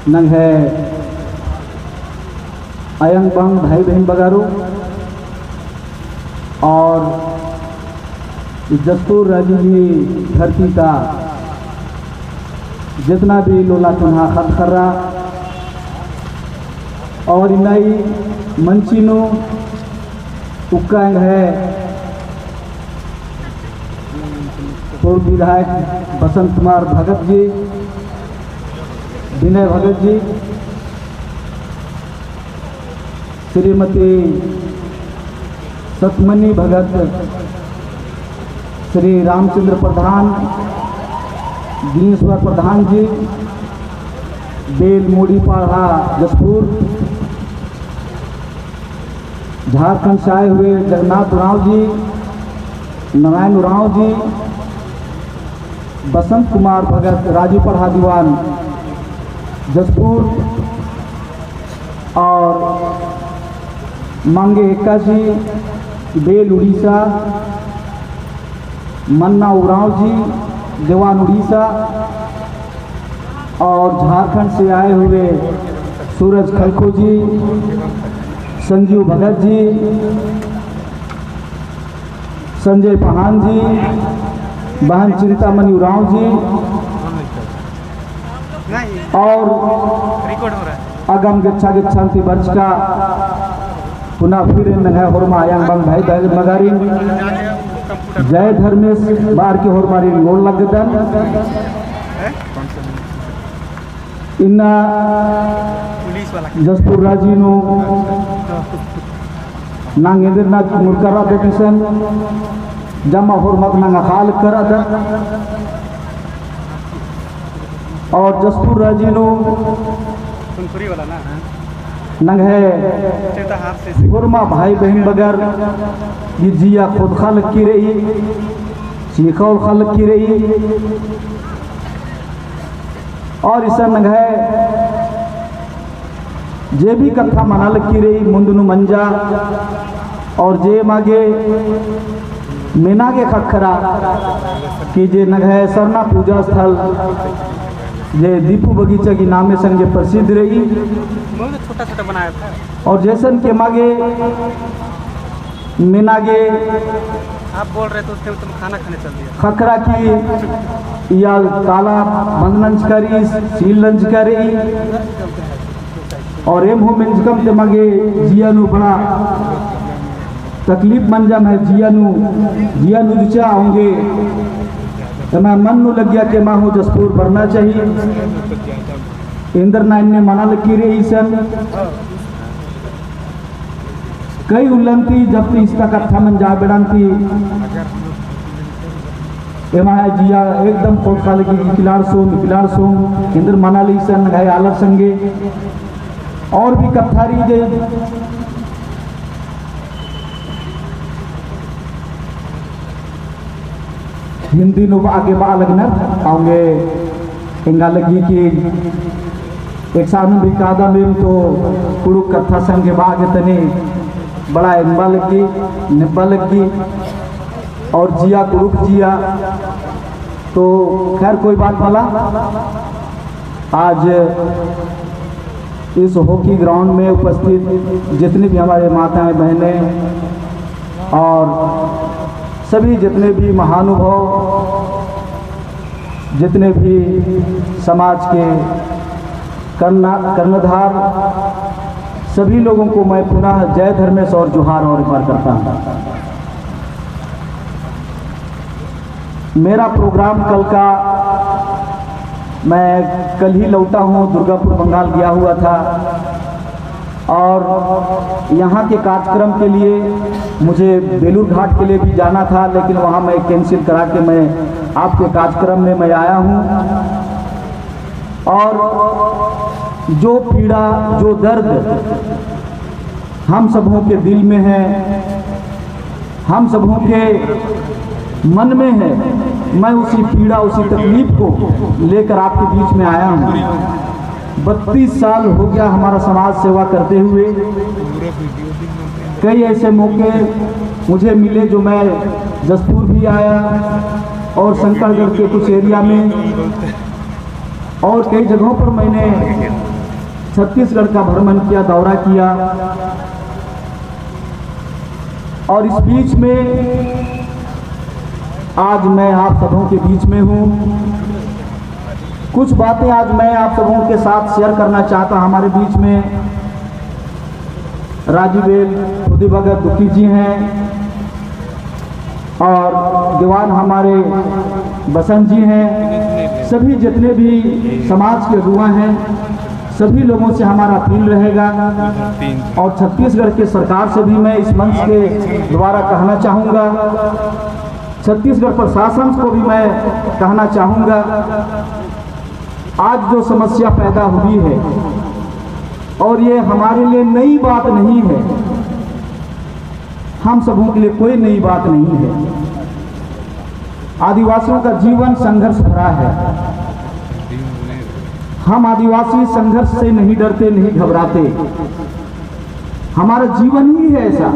नंग है अयंग बंग भाई बहन बगारू और जसपुर राजू जी धरती का जितना भी लोला चुन्हा खत कर रहा और नई मंचिनो उक्कांग है पूर्व विधायक बसंत कुमार भगत जी, विनय भगत जी, श्रीमती सतमनी भगत, श्री रामचंद्र प्रधान, दिनेश्वर प्रधान जी, बेल मोड़ी पाढ़ा जसपुर, झारखंड से आए हुए जगन्नाथ उरांव जी, नारायण उरांव जी, बसंत कुमार भगत राजू पढ़ा दीवान जसपुर और मांगे एक्का जी, बेल उड़ीसा, मन्ना उरांव जी, देवान उड़ीसा और झारखंड से आए हुए सूरज खलखो जी, संजीव भगत जी, संजय पहान जी, बहन चिंतामणि उरांव जी और अगम गच्छा गच्छांति वर्ष का पुनः फिर नंगा होरमा आयांग बंग भाई भाई मगारी जय धर्मेश बार के होरमारी गोल लगदन इन्ना जसपुर राजीनो नांग इंद्रनाथ मुरकरा बेटिसन जमा होरमक नंगा खाल करा था और जसपुर राजीनो नंग है होरमा भाई बहन बगर ये जिया खुद खाल की रही सीखौल खाल की रही और इस नंग है जे भी कथा मनाल की रही मुंदनु मंजा और जे मागे मेनागे खखरा कि जे नग है सरना पूजा स्थल जे दीपू बगीचा की नामे संगे प्रसिद्ध रही छोटा छोटा बनाया था और जैसन के मागे मेनागे आप बोल रहे थे तुम खाना खाने चल दिया खखरा की या काला बंदनंज करी सील लंज करी और एम हो मिंजकम ते मागे जियानु बड़ा तकलीफ मंजम है जियानु दिचा होंगे तो मैं मन नु लग गया कि माँ हो जसपुर बढ़ना चाहिए इंद्र नाइन ने मना लगी रही सन कई उल्लंती जब इसका कथा मन जा बेड़ांती एमा है जिया एकदम खोट खा लगी किलार सोम इंद्र मना ली सन है आलर संगे और भी कथा रही जे हिंदी नु आगे बा लगना आऊंगे इंगा लगी कि एक साल भी कादा में तो कुड़ू कथा संगे बागे तने बड़ा इंबा लगी निब्बा लगी और जिया कुड़ुक जिया तो खैर कोई बात वाला आज इस हॉकी ग्राउंड में उपस्थित जितने भी हमारे माताएं बहनें और सभी जितने भी महानुभाव जितने भी समाज के कर्णधार सभी लोगों को मैं पुनः जय धर्मेश और जोहार और बार करता हूँ। मेरा प्रोग्राम कल का मैं कल ही लौटा हूँ, दुर्गापुर बंगाल गया हुआ था और यहाँ के कार्यक्रम के लिए मुझे बेलूर घाट के लिए भी जाना था, लेकिन वहाँ मैं कैंसिल करा के मैं आपके कार्यक्रम में मैं आया हूँ। और जो पीड़ा जो दर्द हम सबों के दिल में है, हम सबों के मन में है, मैं उसी पीड़ा उसी तकलीफ को लेकर आपके बीच में आया हूँ। 32 साल हो गया हमारा समाज सेवा करते हुए। कई ऐसे मौके मुझे मिले जो मैं जसपुर भी आया और शंकरगढ़ के कुछ एरिया में और कई जगहों पर मैंने छत्तीसगढ़ का भ्रमण किया, दौरा किया। और इस बीच में आज मैं आप सबों के बीच में हूँ। कुछ बातें आज मैं आप सबों के साथ शेयर करना चाहता। हमारे बीच में राजीवेल खुदी भगत दुखी जी हैं और दीवान हमारे बसंत जी हैं। सभी जितने भी समाज के अगुआ हैं, सभी लोगों से हमारा अपील रहेगा। और छत्तीसगढ़ के सरकार से भी मैं इस मंच के द्वारा कहना चाहूँगा, छत्तीसगढ़ प्रशासन को भी मैं कहना चाहूँगा, आज जो समस्या पैदा हुई है और ये हमारे लिए नई बात नहीं है, हम सबों के लिए कोई नई बात नहीं है। आदिवासियों का जीवन संघर्ष भरा है। हम आदिवासी संघर्ष से नहीं डरते, नहीं घबराते। हमारा जीवन ही है ऐसा।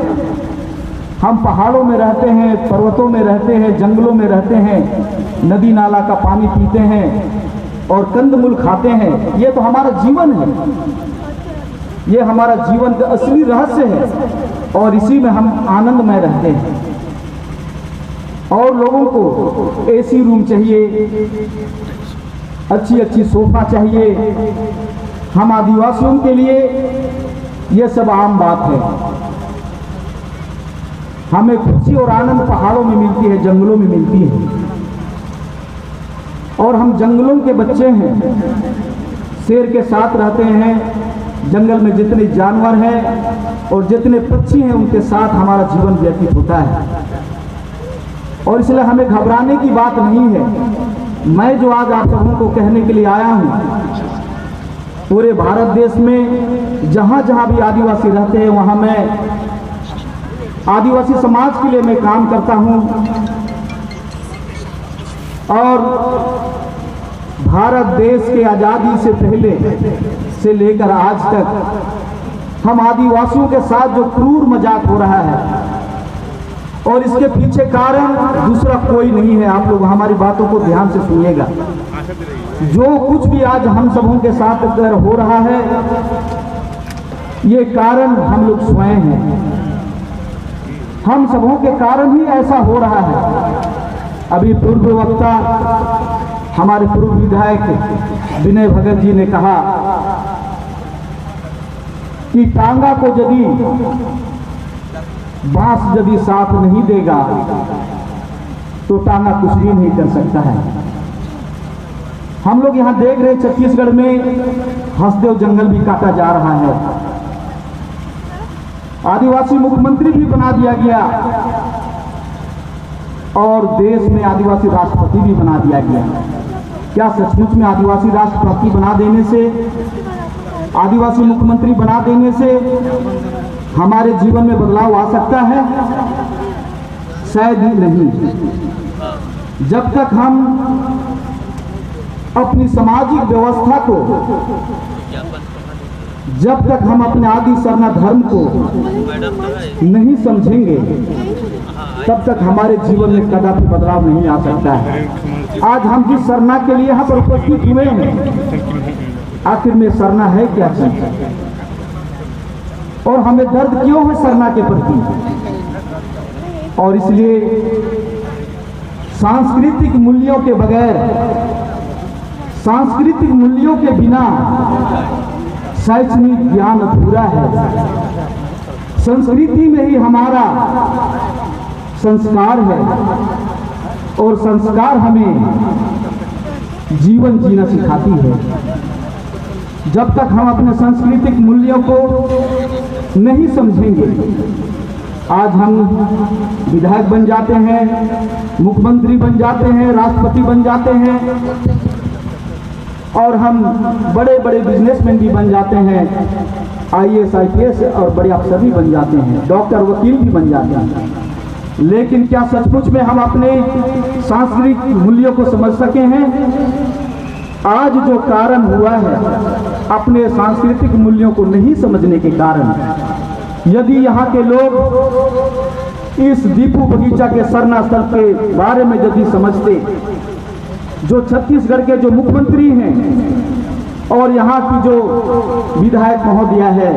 हम पहाड़ों में रहते हैं, पर्वतों में रहते हैं, जंगलों में रहते हैं, नदी नाला का पानी पीते हैं और कंदमूल खाते हैं। ये तो हमारा जीवन है, ये हमारा जीवन का असली रहस्य है और इसी में हम आनंदमय रहते हैं। और लोगों को एसी रूम चाहिए, अच्छी अच्छी सोफा चाहिए। हम आदिवासियों के लिए ये सब आम बात है। हमें खुशी और आनंद पहाड़ों में मिलती है, जंगलों में मिलती है। और हम जंगलों के बच्चे हैं, शेर के साथ रहते हैं। जंगल में जितने जानवर हैं और जितने पक्षी हैं, उनके साथ हमारा जीवन व्यतीत होता है। और इसलिए हमें घबराने की बात नहीं है। मैं जो आज आप सबों को कहने के लिए आया हूँ, पूरे भारत देश में जहाँ जहाँ भी आदिवासी रहते हैं, वहाँ मैं आदिवासी समाज के लिए मैं काम करता हूँ। और भारत देश के आज़ादी से पहले से लेकर आज तक हम आदिवासियों के साथ जो क्रूर मजाक हो रहा है, और इसके पीछे कारण दूसरा कोई नहीं है। आप लोग हमारी बातों को ध्यान से सुनिएगा। जो कुछ भी आज हम सबों के साथ अगर हो रहा है, ये कारण हम लोग स्वयं हैं। हम सबों के कारण ही ऐसा हो रहा है। अभी पूर्व वक्ता हमारे पूर्व विधायक विनय भगत जी ने कहा कि टांगा को यदि बांस यदि साथ नहीं देगा तो टांगा कुछ भी नहीं कर सकता है। हम लोग यहाँ देख रहे छत्तीसगढ़ में हंसदेव जंगल भी काटा जा रहा है। आदिवासी मुख्यमंत्री भी बना दिया गया और देश में आदिवासी राष्ट्रपति भी बना दिया गया। क्या सचमुच में आदिवासी राष्ट्रपति बना देने से, आदिवासी मुख्यमंत्री बना देने से हमारे जीवन में बदलाव आ सकता है? शायद ही नहीं। जब तक हम अपनी सामाजिक व्यवस्था को, जब तक हम अपने आदि सरना धर्म को नहीं समझेंगे, तब तक हमारे जीवन में कदापि बदलाव नहीं आ सकता है। आज हम जिस सरना के लिए यहाँ पर उपस्थित हुए हैं, आखिर में सरना है क्या चीज, और हमें दर्द क्यों है सरना के प्रति? और इसलिए सांस्कृतिक मूल्यों के बगैर, सांस्कृतिक मूल्यों के बिना शैक्षणिक ज्ञान अधूरा है। संस्कृति में ही हमारा संस्कार है और संस्कार हमें जीवन जीना सिखाती है। जब तक हम अपने सांस्कृतिक मूल्यों को नहीं समझेंगे, आज हम विधायक बन जाते हैं, मुख्यमंत्री बन जाते हैं, राष्ट्रपति बन जाते हैं और हम बड़े बड़े बिजनेसमैन भी बन जाते हैं, IAS IPS और बड़े अफसर भी बन जाते हैं, डॉक्टर वकील भी बन जाते हैं। लेकिन क्या सचमुच में हम अपने सांस्कृतिक मूल्यों को समझ सके हैं? आज जो कारण हुआ है, अपने सांस्कृतिक मूल्यों को नहीं समझने के कारण, यदि यहाँ के लोग इस दीपू बगीचा के सरना स्थल के बारे में यदि समझते, जो छत्तीसगढ़ के जो मुख्यमंत्री हैं और यहाँ की जो विधायक महोदया है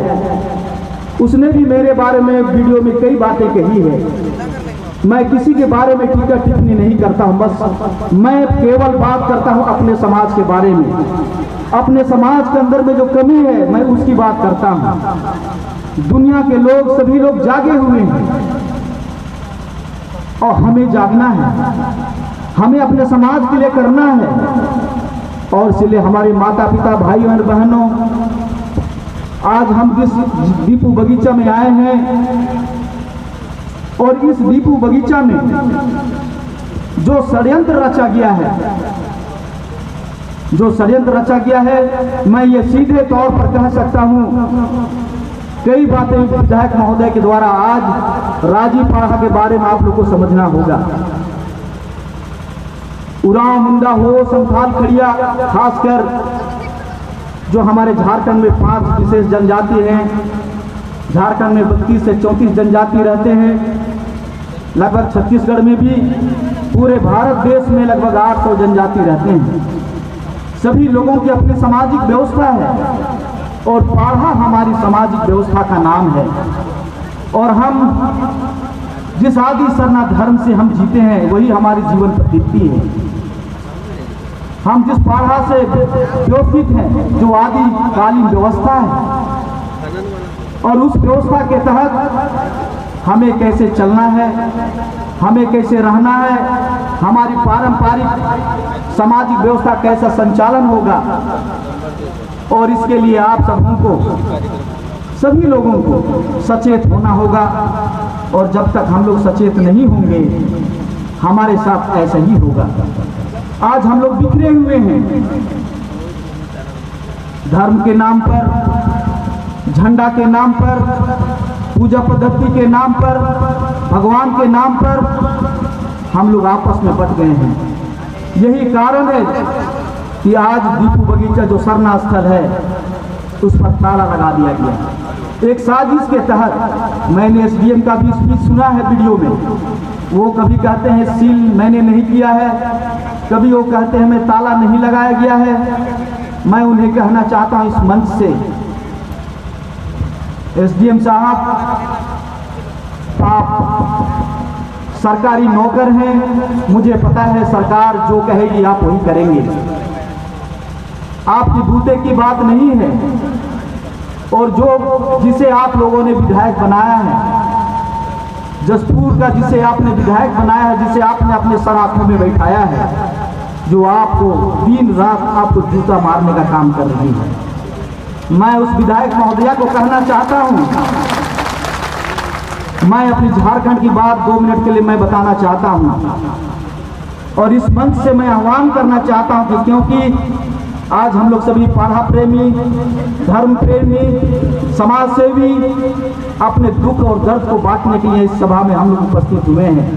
उसने भी मेरे बारे में वीडियो में कई बातें कही है। मैं किसी के बारे में टीका टिप्पणी नहीं करता हूँ, बस मैं केवल बात करता हूँ अपने समाज के बारे में। अपने समाज के अंदर में जो कमी है मैं उसकी बात करता हूँ। दुनिया के लोग सभी लोग जागे हुए हैं और हमें जागना है, हमें अपने समाज के लिए करना है। और इसलिए हमारे माता पिता भाई और बहनों, आज हम जिस दीपू बगीचा में आए हैं और इस दीपू बगीचा में जो षड्यंत्र रचा गया है, मैं ये सीधे तौर पर कह सकता हूं, कई बातें विधायक महोदय के द्वारा आज राजीपाड़ा के बारे में आप लोग को समझना होगा। उरांव, मुंडा हो, संथाल, खड़िया, खासकर जो हमारे झारखंड में 5 विशेष जनजाति हैं, झारखंड में 32 से 34 जनजाति रहते हैं, लगभग छत्तीसगढ़ में भी, पूरे भारत देश में लगभग 800 जनजाति रहते हैं। सभी लोगों की अपनी सामाजिक व्यवस्था है और पाढ़ा हमारी सामाजिक व्यवस्था का नाम है। और हम जिस आदि सरना धर्म से हम जीते हैं वही हमारी जीवन पद्धति है। हम जिस पाढ़ा से व्यवस्थित हैं जो आदि कालीन व्यवस्था है, और उस व्यवस्था के तहत हमें कैसे चलना है, हमें कैसे रहना है, हमारी पारंपरिक सामाजिक व्यवस्था कैसा संचालन होगा। और इसके लिए आप सभी लोगों को सचेत होना होगा। और जब तक हम लोग सचेत नहीं होंगे हमारे साथ ऐसा ही होगा। आज हम लोग बिखरे हुए हैं, धर्म के नाम पर, झंडा के नाम पर, पूजा पद्धति के नाम पर, भगवान के नाम पर हम लोग आपस में बट गए हैं। यही कारण है कि आज दीपू बगीचा जो सरना स्थल है उस पर ताला लगा दिया गया। एक साजिश के तहत मैंने एसडीएम का भी स्पीच सुना है वीडियो में। वो कभी कहते हैं सील मैंने नहीं किया है, कभी वो कहते हैं मैं ताला नहीं लगाया गया है। मैं उन्हें कहना चाहता हूं इस मंच से, एसडीएम साहब, आप सरकारी नौकर हैं, मुझे पता है सरकार जो कहेगी आप वही करेंगे। आपकी बूते की बात नहीं है। और जो जिसे आप लोगों ने विधायक बनाया है, जसपुर का जिसे आपने विधायक बनाया है, जिसे आपने अपने सर आंखों में बैठाया है, जो आपको दिन रात आपको जूता मारने का काम कर रही है। मैं उस विधायक महोदया को कहना चाहता हूं, मैं अपनी झारखंड की बात 2 मिनट के लिए मैं बताना चाहता हूं। और इस मंच से मैं आह्वान करना चाहता हूं कि क्योंकि आज हम लोग सभी पाढ़ा प्रेमी, धर्म प्रेमी, समाज सेवी अपने दुख और दर्द को बांटने के लिए इस सभा में हम लोग उपस्थित हुए हैं।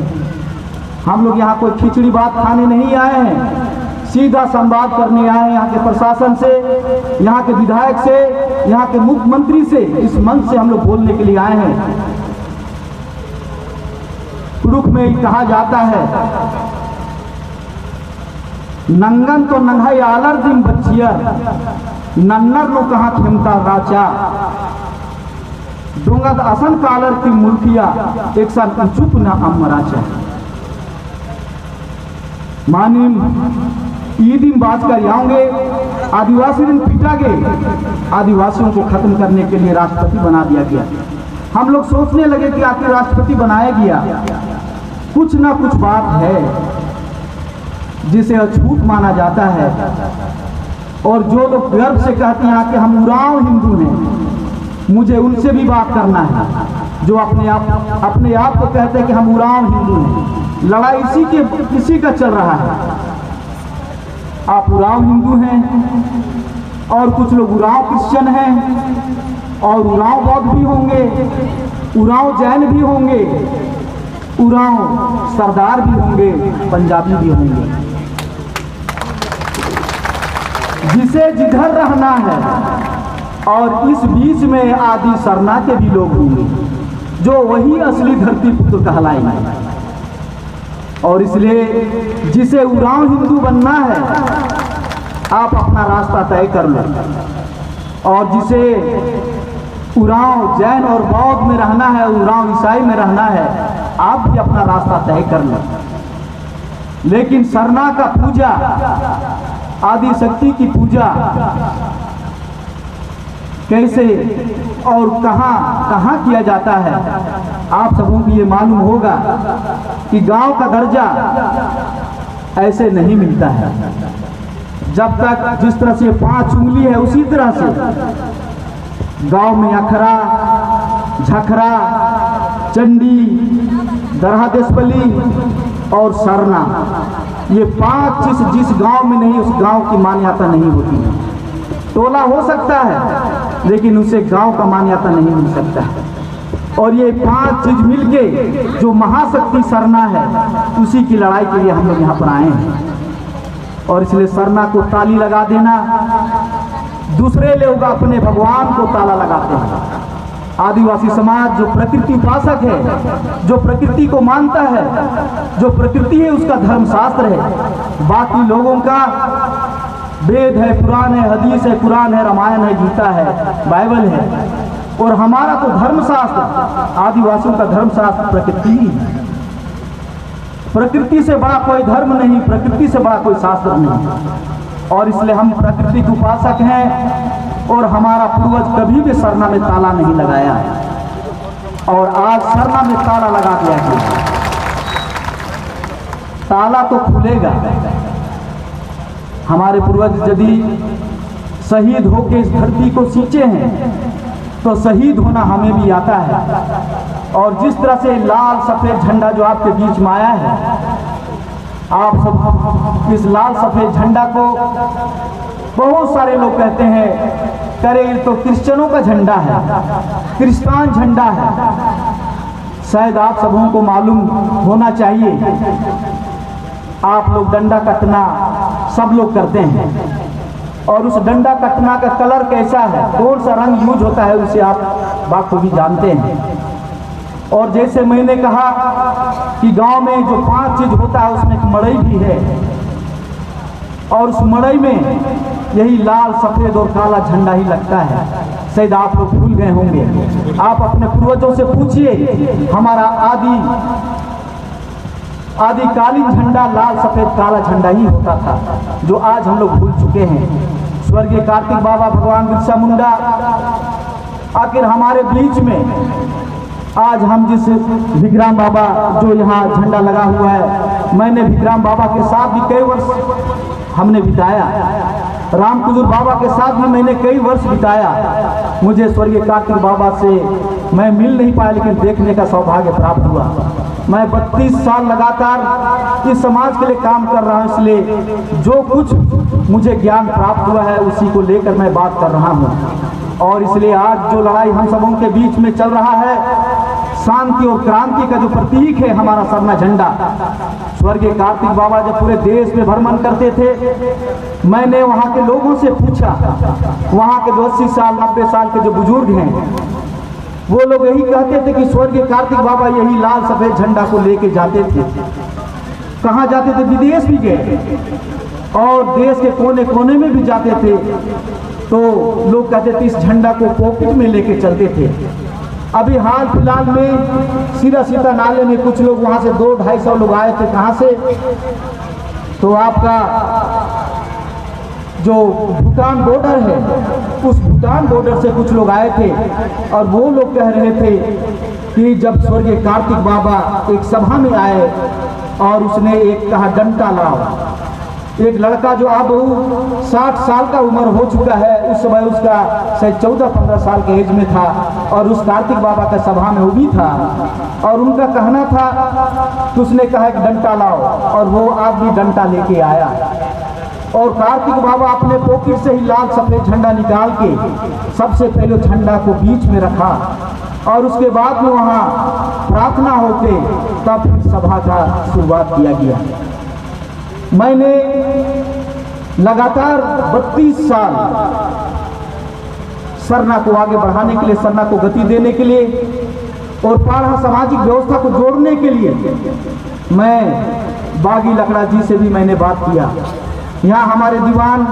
हम लोग यहाँ कोई खिचड़ी बात खाने नहीं आए हैं, सीधा संवाद करने आए हैं। यहाँ के प्रशासन से, यहाँ के विधायक से, यहाँ के मुख्यमंत्री से, इस मंच से हम लोग बोलने के लिए आए हैं। कुरुख में कहा जाता है, नंगन तो नंगाई आलर दिन बच्चिया, नन्नर नो कहा खेमता राचा, डोंगत असन कालर की मुल्किया, एक साल चुप ना अमराचा। मानिम ई दिन बात कर आऊंगे, आदिवासी दिन पिटा गए, आदिवासियों को खत्म करने के लिए राष्ट्रपति बना दिया गया। हम लोग सोचने लगे कि आखिर राष्ट्रपति बनाया गया, कुछ ना कुछ बात है जिसे अछूत माना जाता है। और जो लोग गर्व से कहते हैं कि हम उरांव हिंदू हैं, मुझे उनसे भी बात करना है, जो अपने आप को कहते हैं कि हम उरांव हिंदू हैं। लड़ाई इसी का चल रहा है। आप उरांव हिंदू हैं और कुछ लोग उरांव क्रिश्चियन हैं, और उरांव बौद्ध भी होंगे, उरांव जैन भी होंगे, उरांव सरदार भी होंगे, पंजाबी भी होंगे। जिसे जिधर रहना है, और इस बीच में आदि सरना के भी लोग होंगे, जो वही असली धरती पुत्र कहलाएंगे। और इसलिए जिसे उरांव हिंदू बनना है, आप अपना रास्ता तय कर लो। और जिसे उरांव जैन और बौद्ध में रहना है, उरांव ईसाई में रहना है, आप भी अपना रास्ता तय कर लो। लेकिन सरना का पूजा, आदि शक्ति की पूजा कैसे और कहाँ किया जाता है, आप सबों को ये मालूम होगा कि गांव का दर्जा ऐसे नहीं मिलता है। जब तक जिस तरह से 5 उंगली है, उसी तरह से गांव में अखरा, झखरा, चंडी, दरहा देशबली और सरना, ये 5 चीज जिस गांव में नहीं, उस गांव की मान्यता नहीं होती है। टोला हो सकता है लेकिन उसे गांव का मान्यता नहीं मिल सकता है। और ये 5 चीज मिलके जो महाशक्ति सरना है, उसी की लड़ाई के लिए हम लोग यहाँ पर आए हैं। और इसलिए सरना को ताली लगा देना, दूसरे लोग अपने भगवान को ताला लगाते हैं। आदिवासी समाज जो प्रकृति उपासक है, जो प्रकृति को मानता है, जो प्रकृति है उसका धर्मशास्त्र है। बाकी लोगों का वेद है, पुराण है, हदीस है, कुरान है, रामायण है, गीता है, बाइबल है। और हमारा तो धर्मशास्त्र, आदिवासियों का धर्मशास्त्र प्रकृति है। प्रकृति से बड़ा कोई धर्म नहीं, प्रकृति से बड़ा कोई शास्त्र नहीं। और इसलिए हम प्रकृति के उपासक हैं। और हमारा पूर्वज कभी भी सरना में ताला नहीं लगाया है, और आज सरना में ताला लगा दिया गया। ताला तो खुलेगा। हमारे पूर्वज यदि शहीद होकर इस धरती को सींचे हैं, तो शहीद होना हमें भी आता है। और जिस तरह से लाल सफेद झंडा जो आपके बीच में आया है, आप सब इस लाल सफेद झंडा को, बहुत सारे लोग कहते हैं करे ये तो क्रिश्चियनों का झंडा है, क्रिस्तान झंडा है। शायद आप सबों को मालूम होना चाहिए, आप लोग डंडा कटना सब लोग करते हैं, और उस डंडा कटना का कलर कैसा है, कौन सा रंग यूज होता है, उसे आप बात को भी जानते हैं। और जैसे मैंने कहा कि गांव में जो 5 चीज होता है, उसमें एक मड़ई भी है, और उस मड़ई में यही लाल सफेद और काला झंडा ही लगता है। शायद आप लोग भूल गए होंगे। आप अपने पूर्वजों से पूछिए, हमारा आदिकालीन झंडा लाल सफेद काला झंडा ही होता था, जो आज हम लोग भूल चुके हैं। स्वर्गीय कार्तिक बाबा, भगवान बिरसा मुंडा आखिर हमारे बीच में। आज हम जिस भिखराम बाबा जो यहाँ झंडा लगा हुआ है, मैंने भिखराम बाबा के साथ भी कई वर्ष हमने बिताया, रामकुजूर बाबा के साथ भी मैंने कई वर्ष बिताया। मुझे स्वर्गीय कार्तिक बाबा से मैं मिल नहीं पाया, लेकिन देखने का सौभाग्य प्राप्त हुआ। मैं 32 साल लगातार इस समाज के लिए काम कर रहा हूँ, इसलिए जो कुछ मुझे ज्ञान प्राप्त हुआ है उसी को लेकर मैं बात कर रहा हूँ। और इसलिए आज जो लड़ाई हम सबों के बीच में चल रहा है, शांति और क्रांति का जो प्रतीक है हमारा सरना झंडा। स्वर्गीय कार्तिक बाबा जब पूरे देश में भ्रमण करते थे, मैंने वहाँ के लोगों से पूछा, वहाँ के जो 80 साल 90 साल के जो बुजुर्ग हैं, वो लोग यही कहते थे कि स्वर्गीय कार्तिक बाबा यही लाल सफेद झंडा को लेके जाते थे। कहाँ जाते थे? विदेश भी गए, और देश के कोने कोने में भी जाते थे। तो लोग कहते थे इस झंडा को पॉकेट में लेके चलते थे। अभी हाल फिलहाल में सीधा सीधा नाले में कुछ लोग वहाँ से 200-250 लोग आए थे। कहाँ से? तो आपका जो भूटान बॉर्डर है, उस भूटान बॉर्डर से कुछ लोग आए थे, और वो लोग कह रहे थे कि जब स्वर्गीय कार्तिक बाबा एक सभा में आए और उसने एक कहा डंडा लाओ। एक लड़का जो अब 60 साल का उम्र हो चुका है, उस समय उसका शायद 14-15 साल के एज में था, और उस कार्तिक बाबा का सभा में वो भी था, और उनका कहना था तो उसने कहा कि डंडा लाओ, और वो आदमी डंडा लेके आया। और कार्तिक बाबा अपने पॉकेट से ही लाल सफेद झंडा निकाल के सबसे पहले झंडा को बीच में रखा, और उसके बाद में वहाँ प्रार्थना होके तब फिर सभा का शुरुआत किया गया। मैंने लगातार 32 साल सरना को आगे बढ़ाने के लिए, सरना को गति देने के लिए और पाढ़ा सामाजिक व्यवस्था को जोड़ने के लिए मैं बागी लकड़ा जी से भी मैंने बात किया। यहाँ हमारे दीवान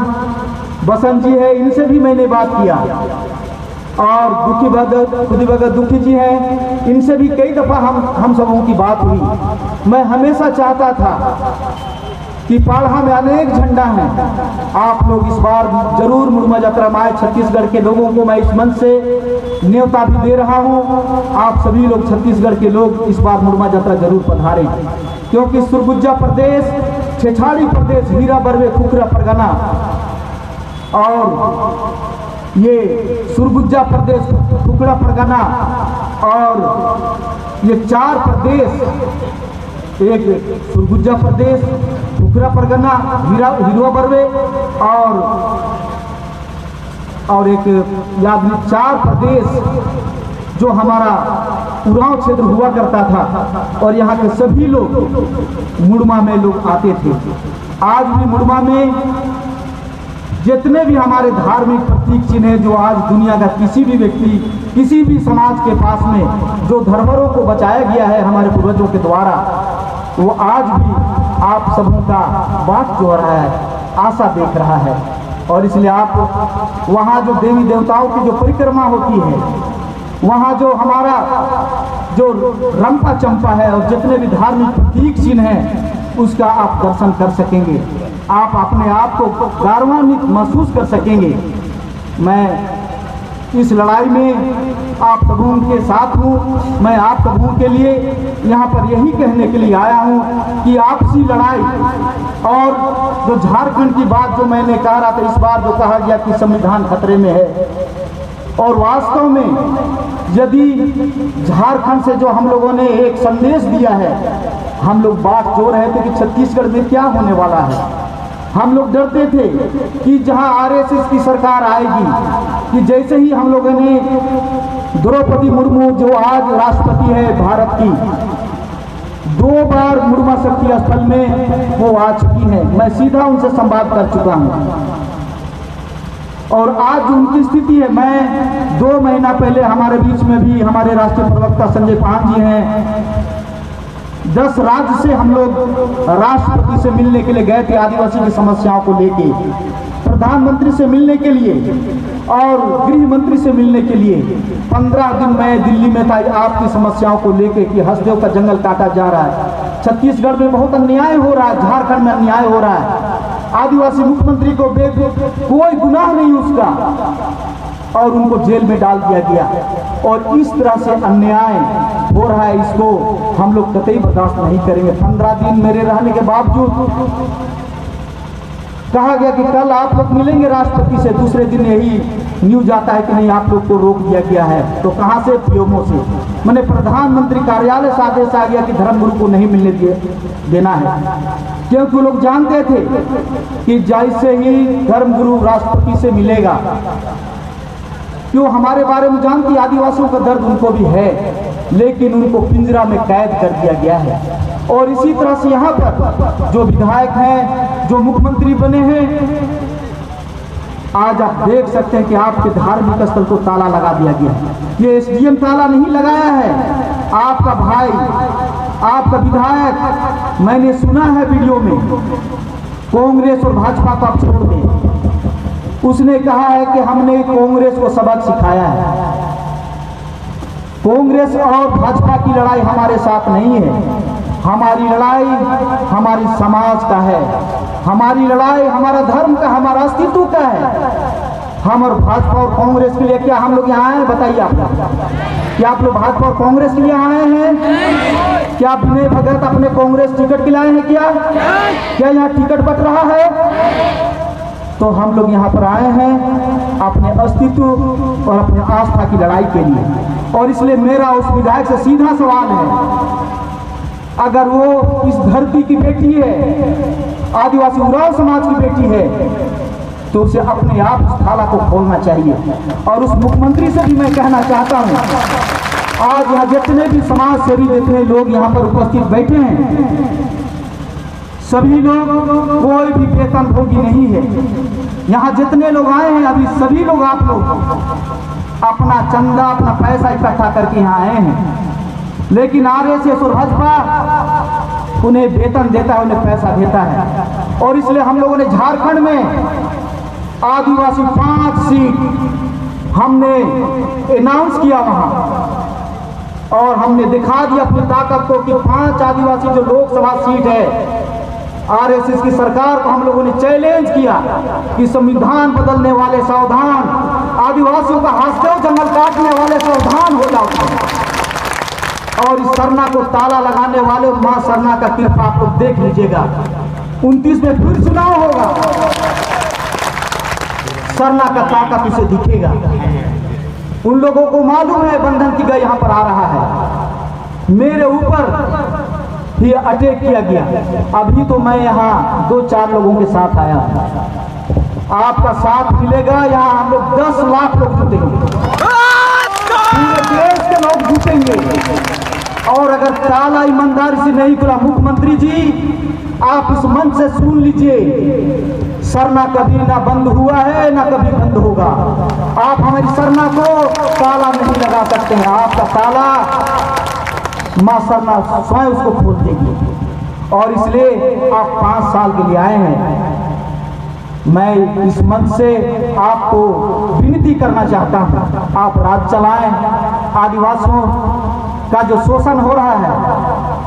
बसंत जी है, इनसे भी मैंने बात किया, और खुदी भगत दुखी जी हैं, इनसे भी कई दफ़ा हम सबों की बात हुई। मैं हमेशा चाहता था कि पाढ़ा में अनेक झंडा हैं, आप लोग इस बार जरूर मुड़मा यात्रा में आए। छत्तीसगढ़ के लोगों को मैं इस मंच से न्योता भी दे रहा हूं, आप सभी लोग छत्तीसगढ़ के लोग इस बार मुड़मा यात्रा जरूर पधारें, क्योंकि सुरगुजा प्रदेश, छेछाड़ी प्रदेश, हीरा बर्वे, खुखरा परगना और ये सुरगुजा प्रदेश, खुखरा परगना और ये 4 प्रदेश, एक सुरगुजा प्रदेश, खुखरा परगना, हीरा बर्वे और एक याद में 4 प्रदेश जो हमारा उरांव क्षेत्र हुआ करता था, और यहाँ के सभी लोग मुड़मा में लोग आते थे। आज भी मुड़मा में जितने भी हमारे धार्मिक प्रतीक चिन्ह हैं, जो आज दुनिया का किसी भी व्यक्ति, किसी भी समाज के पास में जो धरोहरों को बचाया गया है हमारे पूर्वजों के द्वारा, वो आज भी आप सबों का बाट जो रहा है, आशा देख रहा है। और इसलिए आप वहाँ जो देवी देवताओं की जो परिक्रमा होती है, वहाँ जो हमारा जो रंपा चंपा है और जितने भी धार्मिक प्रतीक चिन्ह हैं, उसका आप दर्शन कर सकेंगे, आप अपने आप को गौरवान्वित महसूस कर सकेंगे। मैं इस लड़ाई में आप सबों के साथ हूँ। मैं आप सबों के लिए यहाँ पर यही कहने के लिए आया हूँ कि आपसी लड़ाई और जो झारखंड की बात जो मैंने कह रहा था, इस बार जो कहा गया कि संविधान खतरे में है, और वास्तव में यदि झारखंड से जो हम लोगों ने एक संदेश दिया है, हम लोग बात जो रहे थे कि छत्तीसगढ़ में क्या होने वाला है। हम लोग डरते थे कि जहां आरएसएस की सरकार आएगी, कि जैसे ही हम लोगों ने द्रौपदी मुर्मू जो आज राष्ट्रपति है भारत की, 2 बार मुड़मा शक्ति स्थल में वो आ चुकी हैं, मैं सीधा उनसे संवाद कर चुका हूं, और आज जो उनकी स्थिति है, मैं 2 महीना पहले हमारे बीच में भी हमारे राष्ट्रीय प्रवक्ता संजय पान जी हैं, 10 राज्य से हम लोग राष्ट्रपति से मिलने के लिए गए थे, आदिवासी की समस्याओं को लेके, प्रधानमंत्री से मिलने के लिए और गृह मंत्री से मिलने के लिए। 15 दिन मैं दिल्ली में था आपकी समस्याओं को लेके कि हसदेव का जंगल काटा जा रहा है, छत्तीसगढ़ में बहुत अन्याय हो रहा है, झारखंड में अन्याय हो रहा है, आदिवासी मुख्यमंत्री को कोई गुनाह नहीं उसका, और उनको जेल में डाल दिया गया, और इस तरह से अन्याय हो रहा है, इसको हम लोग कतई बर्दाश्त नहीं करेंगे। 15 दिन मेरे रहने के बावजूद कहा गया कि कल आप लोग मिलेंगे राष्ट्रपति से, दूसरे दिन यही न्यूज आता है कि नहीं, आप लोग को रोक दिया गया है। तो कहां से? पीएमओ से। मैंने प्रधानमंत्री कार्यालय से आदेश आ गया कि धर्मगुरु को नहीं मिलने देना है, क्योंकि लोग जानते थे कि जैसे ही धर्मगुरु राष्ट्रपति से मिलेगा, क्यों हमारे बारे में जानती, आदिवासियों का दर्द उनको भी है, लेकिन उनको पिंजरा में कैद कर दिया गया है। और इसी तरह से यहाँ पर जो विधायक हैं, जो मुख्यमंत्री बने हैं, आज आप देख सकते हैं कि आपके धार्मिक स्थल को ताला लगा दिया गया है। ये एसडीएम ताला नहीं लगाया है, आपका भाई, आपका विधायक, मैंने सुना है वीडियो में, कांग्रेस और भाजपा को आप छोड़ दें, उसने कहा है कि हमने कांग्रेस को सबक सिखाया है। कांग्रेस और भाजपा की लड़ाई हमारे साथ नहीं है, हमारी लड़ाई हमारी समाज का है, हमारी लड़ाई हमारा धर्म का, हमारा अस्तित्व का है। हम और भाजपा और कांग्रेस के लिए क्या हम लोग यहाँ आए हैं? बताइए आप, क्या आप लोग भाजपा और कांग्रेस के लिए आए हैं? क्या विनय भगत अपने कांग्रेस टिकट के लिए आए हैं? क्या यहाँ टिकट बट रहा है? तो हम लोग यहाँ पर आए हैं अपने अस्तित्व और अपने आस्था की लड़ाई के लिए। और इसलिए मेरा उस विधायक से सीधा सवाल है, अगर वो इस धरती की बेटी है, आदिवासी उरांव समाज की बेटी है, तो उसे अपने आप उस थाला को खोलना चाहिए। और उस मुख्यमंत्री से भी मैं कहना चाहता हूँ, आज यहाँ जितने भी समाज सेवी, जितने लोग यहाँ पर उपस्थित बैठे हैं, सभी लोग, कोई भी वेतन भोगी नहीं है। यहाँ जितने लोग आए हैं, अभी सभी लोग, आप लोग अपना चंदा, अपना पैसा इकट्ठा करके यहाँ आए हैं, लेकिन आरएसएस और भाजपा उन्हें वेतन देता है, उन्हें पैसा देता है। और इसलिए हम लोगों ने झारखंड में आदिवासी 5 सीट हमने अनाउंस किया वहां, और हमने दिखा दिया अपनी ताकत को कि 5 आदिवासी जो लोकसभा सीट है, आरएसएस की सरकार को हम लोगों ने चैलेंज किया कि संविधान बदलने वाले सावधान, आदिवासियों का हास्यव जंगल काटने वाले सावधान हो जाओ, और इस सरना को ताला लगाने वाले मां सरना का कृपा आप लोग देख लीजिएगा। 29 में फिर चुनाव होगा, सरना का ताकत इसे दिखेगा। उन लोगों को मालूम है बंधन तिगा यहां पर आ रहा है, मेरे ऊपर ये अटैक किया गया। अभी तो मैं यहाँ 2-4 लोगों के साथ आया, आपका साथ मिलेगा। यहाँ हम लोग 10 लाख लोग जुटेंगे, पूरे देश के लोग जुटेंगे। और अगर ताला ईमानदारी से नहीं खुला, मुख्यमंत्री जी आप इस मंच से सुन लीजिए, सरना कभी ना बंद हुआ है ना कभी बंद होगा। आप हमारी सरना को ताला नहीं लगा सकते हैं, आपका ताला मां सरना स्वयं उसको खोल देगी। और इसलिए आप 5 साल के लिए आए हैं। मैं इस मंच से आपको विनती करना चाहता हूं, आप राज चलाएं। आदिवासियों का जो शोषण हो रहा है,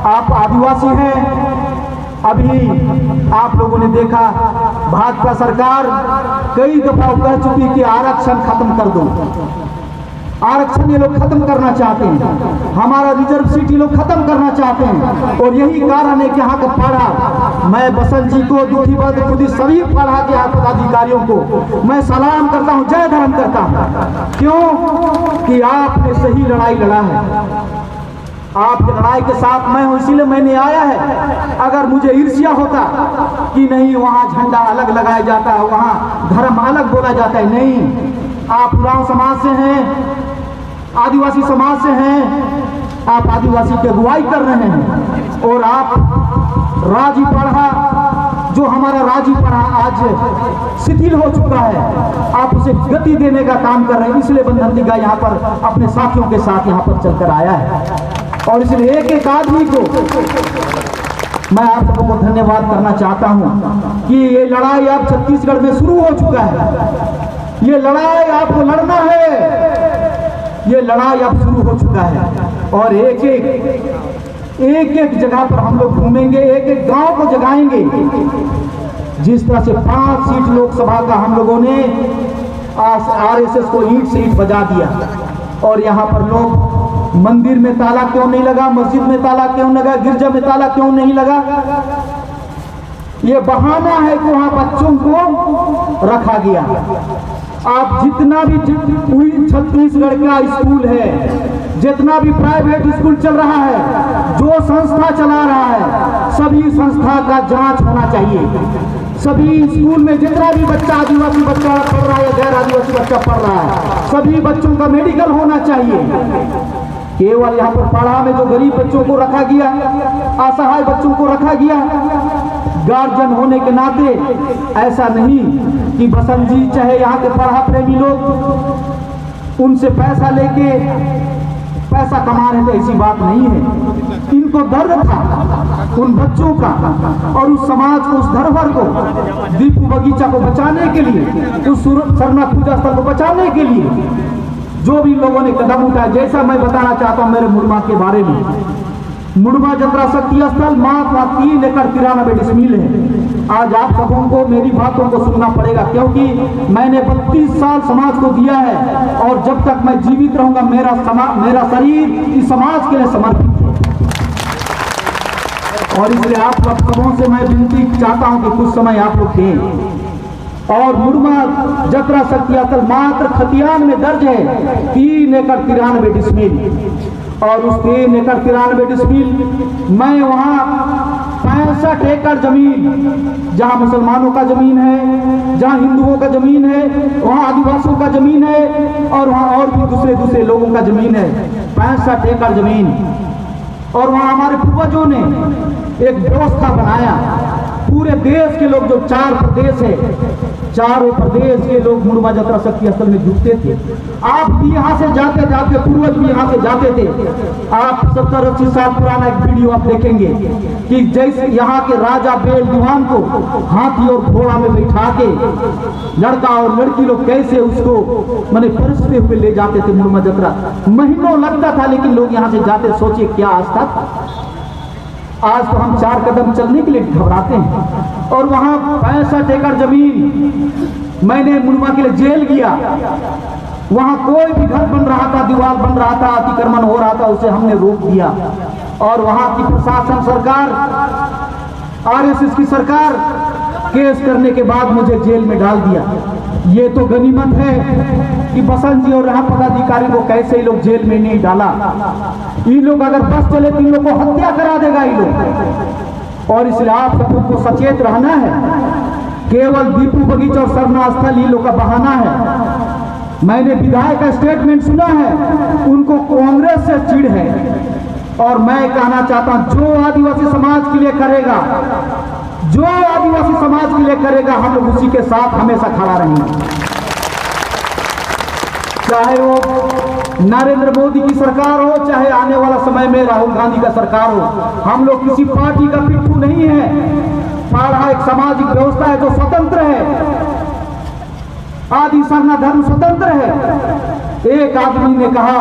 आप आदिवासी हैं, अभी आप लोगों ने देखा भाजपा सरकार कई दफा कह चुकी कि आरक्षण खत्म कर दो। आरक्षण ये लोग खत्म करना चाहते हैं, हमारा रिजर्व सीट ये लोग खत्म करना चाहते हैं। और यही कारण है कि यहाँ का पाड़ा, मैं बसंत जी को, दुखीबद्ध खुदी सभी पाड़ा के पदाधिकारियों को मैं सलाम करता हूँ, जय धर्म करता हूँ। क्यों कि आपने सही लड़ाई लड़ा है, आपकी लड़ाई के साथ मैं हूं, इसीलिए मैंने आया है। अगर मुझे ईर्ष्या होता कि नहीं वहां झंडा अलग लगाया जाता है, वहां धर्म अलग बोला जाता है, नहीं, आप उरांव समाज से हैं, आदिवासी समाज से हैं, आप आदिवासी की अगुवाई कर रहे हैं। और आप राजी पढ़ा, जो हमारा राजी पढ़ा आज शिथिल हो चुका है, आप उसे गति देने का काम कर रहे हैं। इसलिए बंधन तिगा यहाँ पर अपने साथियों के साथ यहाँ पर चलकर आया है। और इसलिए एक आदमी को मैं आप सबों को धन्यवाद करना चाहता हूं कि ये लड़ाई अब छत्तीसगढ़ में शुरू हो चुका है। ये लड़ाई आपको लड़ना है, ये लड़ाई अब शुरू हो चुका है। और एक एक जगह पर हम लोग घूमेंगे, एक एक गांव को जगाएंगे। जिस तरह से 5 सीट लोकसभा का हम लोगों ने आरएसएस को ईंट से ईंट बजा दिया, और यहाँ पर लोग मंदिर में ताला क्यों नहीं लगा, मस्जिद में ताला क्यों लगा, गिरजा में ताला क्यों नहीं लगा, ये बहाना है कि वहां बच्चों को रखा गया। आप जितना भी पूरी छत्तीसगढ़ का स्कूल है, जितना भी प्राइवेट स्कूल चल रहा है, जो संस्था चला रहा है, सभी संस्था का जांच होना चाहिए। सभी स्कूल में जितना भी बच्चा, आदिवासी बच्चा पढ़ रहा है या गैर आदिवासी बच्चा पढ़ रहा है, सभी बच्चों का मेडिकल होना चाहिए। केवल यहाँ पर पाड़ा में जो गरीब बच्चों को रखा गया, असहाय बच्चों को रखा गया, गार्जियन होने के नाते ऐसा नहीं कि बसंत जी चाहे यहाँ के पढ़ा प्रेमी लोग उनसे पैसा लेके पैसा कमा रहे थे, ऐसी बात नहीं है। इनको दर्द था उन बच्चों का और उस समाज को, उस धरोहर को, दीपू बगीचा को बचाने के लिए, उस सरना पूजा स्थल को बचाने के लिए जो भी लोगों ने कदम उठाया। जैसा मैं बताना चाहता हूं मेरे मुड़मा के बारे में, मुड़मा जतरा शक्ति स्थल मात्र 3 एकड़ 93 डिसमिल है। आज आप सबों को मेरी बातों को सुनना पड़ेगा, क्योंकि मैंने 32 साल समाज को दिया है, और जब तक मैं जीवित रहूंगा मेरा शरीर इस समाज के लिए समर्पित है। और इसलिए आप सबों से मैं विनती चाहता हूं कि कुछ समय आप लोग दें। और मुड़मा जतरा शक्ति स्थल मात्र खतियान में दर्ज है 3 एकड़ 93 डिसमिल, और उस 3 एकड़ 93 डिसमिल मैं वहाँ 65 एकड़ जमीन, जहाँ मुसलमानों का जमीन है, जहाँ हिंदुओं का जमीन है, वहाँ आदिवासियों का जमीन है, और वहाँ और भी दूसरे लोगों का जमीन है, 65 एकड़ जमीन। और वहाँ हमारे पूर्वजों ने एक व्यवस्था बनाया, पूरे देश के लोग जो 4 प्रदेश है, चारों प्रदेश के लोग मुड़वा जतरा शक्ति स्थल में जुटते थे। आप भी यहाँ से जाते थे, आपके पूर्वज भी यहाँ से जाते थे। आप 70-80 साल पुराना एक वीडियो आप देखेंगे कि जैसे यहाँ के राजा बेल दीवान को हाथी और घोड़ा में बैठा के लड़का और लड़की लोग कैसे उसको माने परसते हुए ले जाते थे मुड़वा जतरा। महीनों लगता था लेकिन लोग यहाँ से जाते। सोचिए क्या आस्था। आज तो हम 4 कदम चलने के लिए घबराते हैं। और वहां 65 एकड़ जमीन मैंने मुड़वा के लिए जेल किया। वहां कोई भी घर बन रहा था, दीवार बन रहा था, अतिक्रमण हो रहा था, उसे हमने रोक दिया। और वहां की प्रशासन सरकार, आरएसएस की सरकार केस करने के बाद मुझे जेल में डाल दिया। ये तो गनीमत है कि बसंत जी और राहत पदाधिकारी को कैसे ये लोग जेल में नहीं डाला। ये लोग अगर बस चले तो इन लोग को हत्या करा देगा ये लोग। और इसलिए आप सबको सचेत रहना है। केवल दीपू बगीचा और सरना स्थल ये लोग का बहाना है। मैंने विधायक का स्टेटमेंट सुना है, उनको कांग्रेस से चिढ़ है। और मैं कहना चाहता हूं, जो आदिवासी समाज के लिए करेगा, जो आदिवासी समाज के लिए करेगा, हम लोग उसी के साथ हमेशा खड़ा रहेंगे। चाहे वो नरेंद्र मोदी की सरकार हो, चाहे आने वाला समय में राहुल गांधी का सरकार हो, हम लोग किसी पार्टी का पिट्ठू नहीं है। पाड़ा एक सामाजिक व्यवस्था है जो स्वतंत्र है। आदि सरना धर्म स्वतंत्र है। एक आदमी ने कहा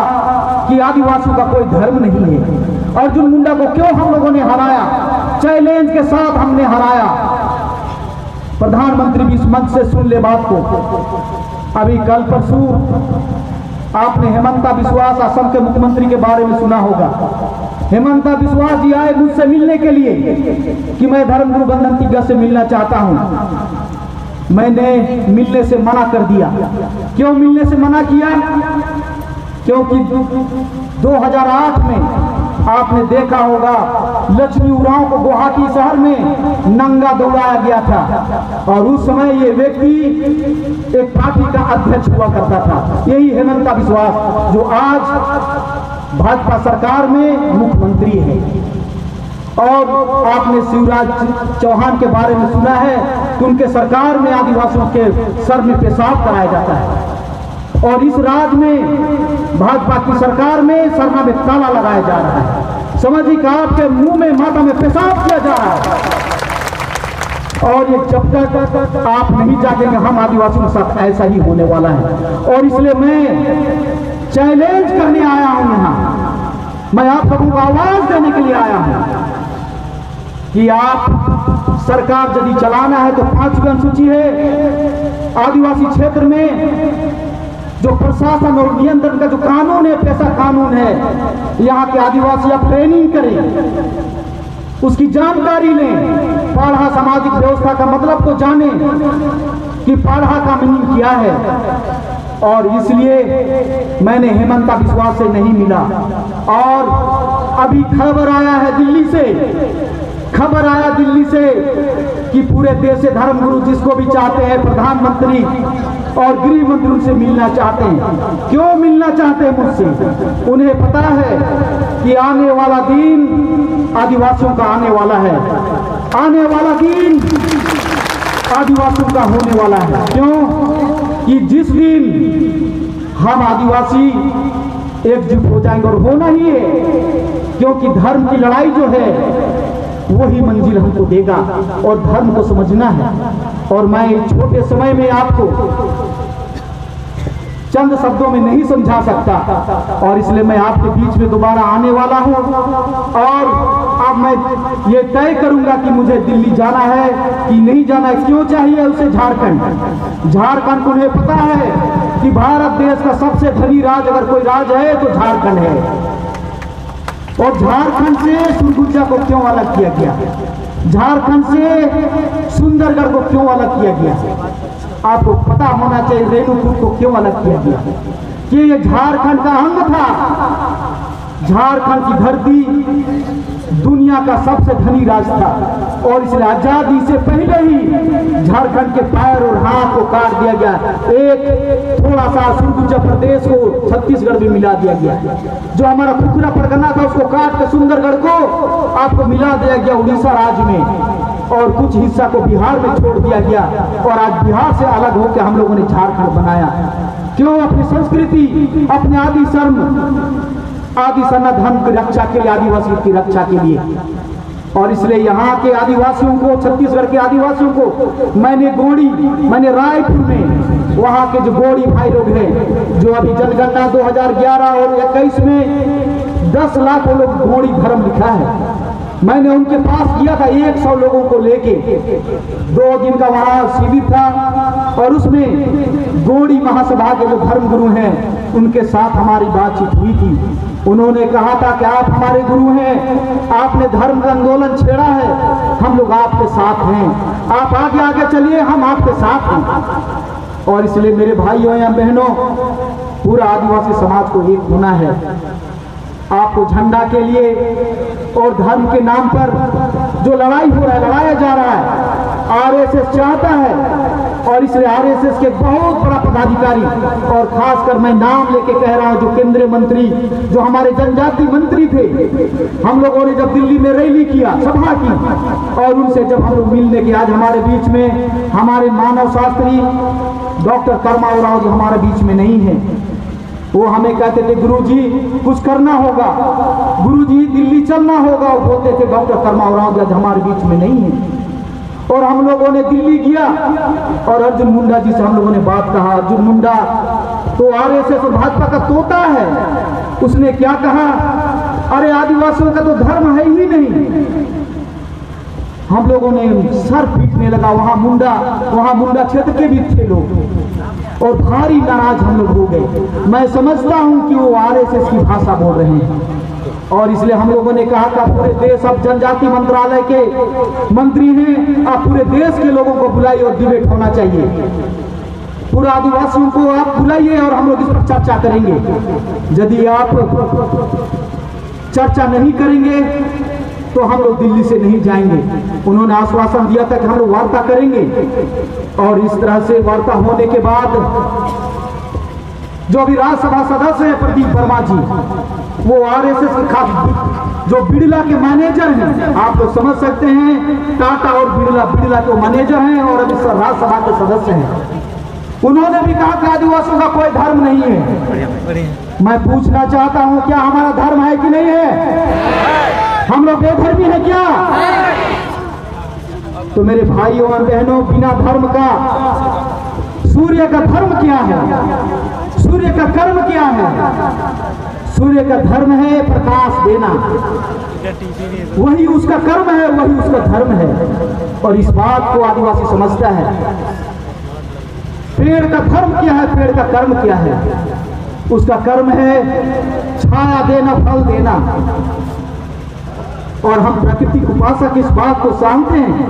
कि आदिवासियों का कोई धर्म नहीं है। अर्जुन मुंडा को क्यों हम लोगों ने हराया? चैलेंज के साथ हमने हराया। प्रधानमंत्री भी इस मंच से सुन ले बात को। अभी कल परसों आपने हेमंता बिस्वास असम के मुख्यमंत्री के बारे में सुना होगा। हेमंता बिस्वास जी आए मुझसे मिलने के लिए कि मैं धर्मगुरु बंधन तिग्गा से मिलना चाहता हूं। मैंने मिलने से मना कर दिया। क्यों मिलने से मना किया? क्योंकि 2008 में आपने देखा होगा लक्ष्मी उरांव को गुवाहाटी शहर में नंगा दौड़ाया गया था। और उस समय ये व्यक्ति एक पार्टी का अध्यक्ष हुआ करता था, यही हेमंता बिस्वास, जो आज भाजपा सरकार में मुख्यमंत्री है। और आपने शिवराज चौहान के बारे में सुना है कि उनके सरकार में आदिवासियों के सर में पेशाब कराया जाता है। और इस राज्य में भाजपा की सरकार में सरना में ताला लगाया जा रहा है। समझिए कि आपके मुंह में माथा में पेशाब किया जा रहा है। और ये जब तक आप नहीं जागेंगे, हम आदिवासियों के साथ ऐसा ही होने वाला है। और इसलिए मैं चैलेंज करने आया हूं यहाँ। मैं आप सबों को आवाज देने के लिए आया हूं कि आप सरकार यदि चलाना है तो 5वीं अनुसूची है। आदिवासी क्षेत्र में जो प्रशासन और नियंत्रण का जो कानून है, पैसा कानून है, यहाँ के आदिवासी आप ट्रेनिंग करें, उसकी जानकारी लें। पाढ़ा सामाजिक व्यवस्था का मतलब को जाने कि पाढ़ा का मीनिंग क्या है। और इसलिए मैंने हेमंता बिस्वास से नहीं मिला। और अभी खबर आया है दिल्ली से, खबर आया दिल्ली से कि पूरे देश से धर्मगुरु जिसको भी चाहते हैं, प्रधानमंत्री और गृह मंत्री उनसे मिलना चाहते हैं। क्यों मिलना चाहते हैं मुझसे? उन्हें पता है कि आने वाला दिन आदिवासियों का आने वाला है। आने वाला दिन आदिवासियों का होने वाला है। क्यों? कि जिस दिन हम आदिवासी एकजुट हो जाएंगे, और होना ही है, क्योंकि धर्म की लड़ाई जो है वही मंजिल हमको देगा। और धर्म को समझना है। और मैं छोटे समय में आपको चंद शब्दों में नहीं समझा सकता, और इसलिए मैं आपके बीच में दोबारा आने वाला हूं। और अब मैं ये तय करूंगा कि मुझे दिल्ली जाना है कि नहीं जाना है। क्यों चाहिए उसे झारखंड? झारखंड को उन्हें पता है कि भारत देश का सबसे धनी राज्य अगर कोई राज्य है तो झारखंड है। और झारखंड से सुरगुजा को क्यों अलग किया गया? झारखंड से सुंदरगढ़ को क्यों अलग किया गया? आपको पता होना चाहिए रेणुकूट को क्यों अलग किया गया, कि ये झारखंड का अंग था। झारखंड की धरती दुनिया का सबसे धनी राज्य था, और इसलिए आजादी से पहले ही झारखंड के पैर और हाथ को काट दिया गया। एक थोड़ा सा सुरगुजा प्रदेश को छत्तीसगढ़ में मिला दिया गया। जो हमारा खुखरा परगना था उसको काट के सुंदरगढ़ को आपको मिला दिया गया उड़ीसा राज्य में। और कुछ हिस्सा को बिहार में छोड़ दिया गया और आज बिहार से अलग होकर हम लोगों ने झारखंड बनाया। क्यों? अपनी संस्कृति, अपने आदि शर्म, आदि सना धर्म की रक्षा के लिए, आदिवासी की रक्षा के लिए। और इसलिए यहाँ के आदिवासियों को, छत्तीसगढ़ के आदिवासियों को मैंने रायपुर में वहाँ के जो गोड़ी भाई लोग हैं, जो अभी जनगणना 2011 और 21 में 10 लाख लोग गोड़ी धर्म लिखा है, मैंने उनके पास किया था 100 लोगों को लेके। 2 दिन का वहाँ शिविर था और उसमें गोड़ी महासभा के जो धर्म गुरु हैं उनके साथ हमारी बातचीत हुई थी। उन्होंने कहा था कि आप हमारे गुरु हैं, आपने धर्म का आंदोलन छेड़ा है, हम लोग आपके साथ हैं, आप आगे आगे चलिए, हम आपके साथ हैं। और इसलिए मेरे भाइयों या बहनों, पूरा आदिवासी समाज को एक होना है। आपको झंडा के लिए और धर्म के नाम पर जो लड़ाई हो रहा है, लड़ाया जा रहा है, आरएसएस चाहता है। और इसलिए आरएसएस के बहुत बड़ा पदाधिकारी, और खासकर मैं नाम लेके कह रहा हूं, जो केंद्रीय मंत्री, जो हमारे जनजाति मंत्री थे, हम लोगों ने जब दिल्ली में रैली किया, सभा की, और उनसे जब हम लोग मिलने के, आज हमारे बीच में हमारे मानव शास्त्री डॉक्टर कर्मा उरांव जो हमारे बीच में नहीं है, वो हमें कहते थे गुरुजी कुछ करना होगा, गुरुजी दिल्ली चलना होगा। वो बोलते थे डॉक्टर कर्मा उरांव आज हमारे बीच में नहीं है। और हम लोगों ने दिल्ली किया और अर्जुन मुंडा जी से हम लोगों ने बात कहा। अर्जुन मुंडा तो आरएसएस और भाजपा का तोता है, उसने क्या कहा, अरे आदिवासियों का तो धर्म है ही नहीं। हम लोगों ने सर पीटने लगा। वहां मुंडा क्षेत्र के भी थे लोग और भारी नाराज हम लोग हो गए। मैं समझता हूं कि वो आरएसएस की भाषा बोल रहे हैं और इसलिए हम लोगों ने कहा था पूरे देश, अब जनजाति मंत्रालय के मंत्री हैं, आप पूरे देश के लोगों को बुलाइए और डिबेट होना चाहिए। पूरा आदिवासियों को आप बुलाइए और हम लोग इस पर चर्चा करेंगे। यदि आप चर्चा नहीं करेंगे तो हम लोग दिल्ली से नहीं जाएंगे। उन्होंने आश्वासन दिया था कि हम लोग वार्ता करेंगे और इस तरह से वार्ता होने के बाद जो अभी राज्यसभा सदस्य है प्रदीप वर्मा जी, वो आरएसएस के खास जो बिड़ला के मैनेजर हैं, आप लोग समझ सकते हैं, टाटा और बिड़ला के मैनेजर हैं और अभी राज्यसभा के सदस्य हैं। उन्होंने भी कहा कि आदिवासियों का कोई धर्म नहीं है। मैं पूछना चाहता हूं, क्या हमारा धर्म है कि नहीं है? हम लोग बेधर्मी है क्या? तो मेरे भाइयों और बहनों, बिना धर्म का सूर्य का धर्म क्या है? सूर्य का कर्म क्या है? सूर्य का धर्म है प्रकाश देना, वही उसका कर्म है, वही उसका धर्म है। और इस बात को आदिवासी समझता है। पेड़ का धर्म क्या है, पेड़ का कर्म क्या है? उसका कर्म है छाया देना, फल देना। और हम प्रकृति उपासक इस बात को जानते हैं।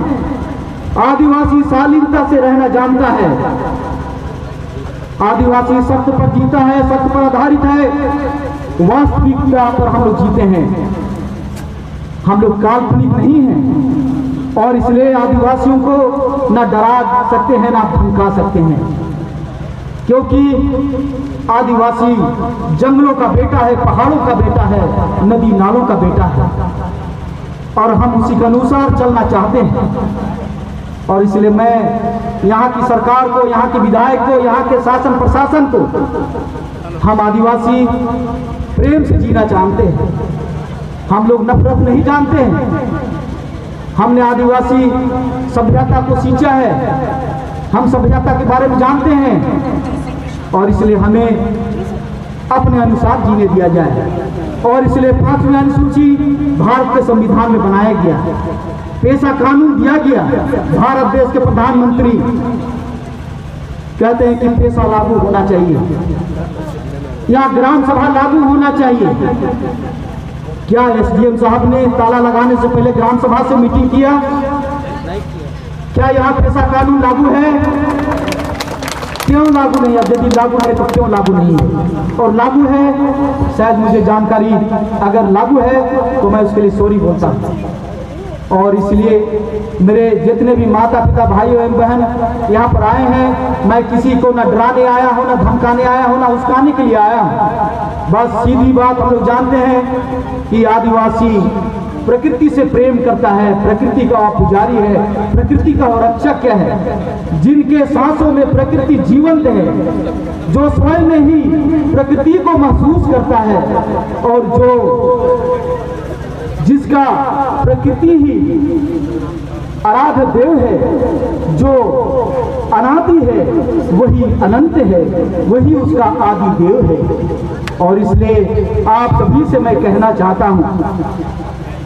आदिवासी शालीनता से रहना जानता है। आदिवासी सत्य पर जीता है, सत्य पर आधारित है, वास्तविकता पर हम लोग जीते हैं। हम लोग काल्पनिक नहीं हैं और इसलिए आदिवासियों को ना डरा सकते हैं ना धमका सकते हैं, क्योंकि आदिवासी जंगलों का बेटा है, पहाड़ों का बेटा है, नदी नालों का बेटा है और हम उसी के अनुसार चलना चाहते हैं। और इसलिए मैं यहाँ की सरकार को, यहाँ के विधायक को, यहाँ के शासन प्रशासन को, हम आदिवासी प्रेम से जीना जानते हैं। हम लोग नफरत नहीं जानते हैं। हमने आदिवासी सभ्यता को सींचा है, हम सभ्यता के बारे में जानते हैं और इसलिए हमें अपने अनुसार जीने दिया जाए। और इसलिए 5वीं अनुसूची भारत के संविधान में बनाया गया, पेशा कानून दिया गया। भारत देश के प्रधानमंत्री कहते हैं कि पेशा लागू होना चाहिए या ग्राम सभा लागू होना चाहिए। क्या एसडीएम साहब ने ताला लगाने से पहले ग्राम सभा से मीटिंग किया? क्या यहाँ पेशा कानून लागू है? क्यों लागू नहीं है? यदि लागू है तो क्यों लागू नहीं है? और लागू है, शायद मुझे जानकारी, अगर लागू है तो मैं उसके लिए सॉरी बोलता हूँ। और इसलिए मेरे जितने भी माता पिता भाई एवं बहन यहाँ पर आए हैं, मैं किसी को न डराने आया हूँ, न धमकाने आया हूँ, न उस्काने के लिए आया हूँ। बस सीधी बात हम लोग जानते हैं कि आदिवासी प्रकृति से प्रेम करता है, प्रकृति का पुजारी है, प्रकृति का रक्षक है, जिनके सांसों में प्रकृति जीवंत है, जो स्वयं में ही प्रकृति को महसूस करता है और जिसका प्रकृति ही आराध्य देव है, जो अनादि है वही अनंत है, वही उसका आदि देव है। और इसलिए आप सभी से मैं कहना चाहता हूं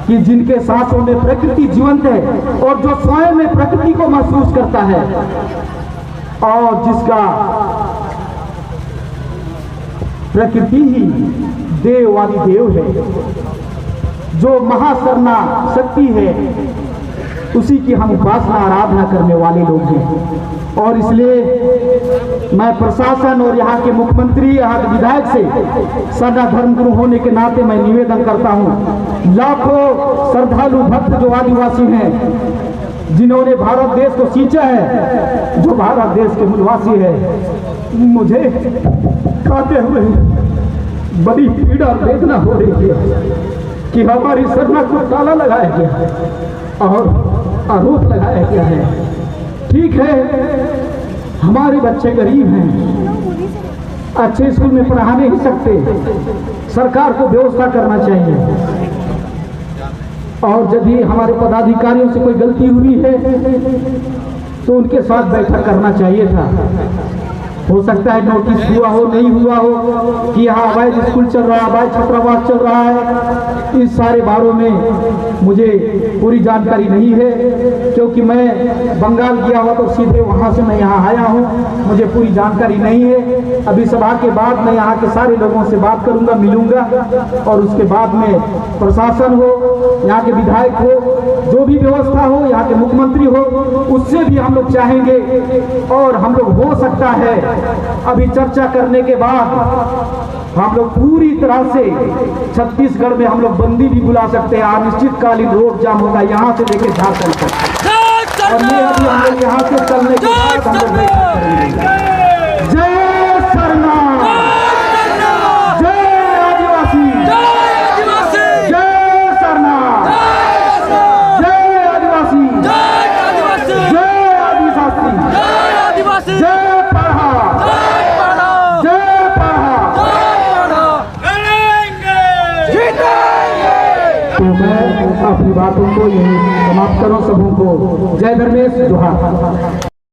कि जिनके सांसों में प्रकृति जीवंत है और जो स्वयं में प्रकृति को महसूस करता है और जिसका प्रकृति ही देवादि देव है, जो महासरना शक्ति है, उसी की हम उपासना आराधना करने वाले लोग हैं। और इसलिए मैं प्रशासन और यहाँ के मुख्यमंत्री, यहाँ के विधायक से सदा धर्मगुरु होने के नाते मैं निवेदन करता हूँ, लाखों श्रद्धालु भक्त जो आदिवासी हैं, जिन्होंने भारत देश को सींचा है, जो भारत देश के मूलवासी है, मुझे कहते हुए बड़ी पीड़ा और वेदना हो रही है कि हमारी सरना को ताला लगाया गया है और आरोप लगाया गया है। ठीक है, हमारे बच्चे गरीब हैं, अच्छे स्कूल में पढ़ा नहीं सकते, सरकार को व्यवस्था करना चाहिए। और यदि हमारे पदाधिकारियों से कोई गलती हुई है तो उनके साथ बैठक करना चाहिए था। हो सकता है नोटिस हुआ हो, नहीं हुआ हो कि यहाँ अवैध स्कूल चल रहा है, अवैध छात्रावास चल रहा है। इस सारे बारों में मुझे पूरी जानकारी नहीं है, क्योंकि मैं बंगाल गया हुआ तो सीधे वहाँ से मैं यहाँ आया हूँ, मुझे पूरी जानकारी नहीं है। अभी सभा के बाद मैं यहाँ के सारे लोगों से बात करूँगा, मिलूँगा, और उसके बाद में प्रशासन हो, यहाँ के विधायक हो, जो भी व्यवस्था हो, यहाँ के मुख्यमंत्री हो, उससे भी हम लोग चाहेंगे। और हम लोग हो सकता है अभी चर्चा करने के बाद हम लोग पूरी तरह से छत्तीसगढ़ में हम लोग बंदी भी बुला सकते हैं। अनिश्चितकालीन रोड जाम होगा यहाँ से लेकर झारखंड तक, और ये अभी हम लोग यहाँ से चलने के बाद हम लोग जय सरना, जय आदिवासी, जय सरना, जय आदिवासी, जय आदिवासी, जय तो मैं अपनी बातों को यही समाप्त करूं। सबों को जय धर्मेश, जोहार।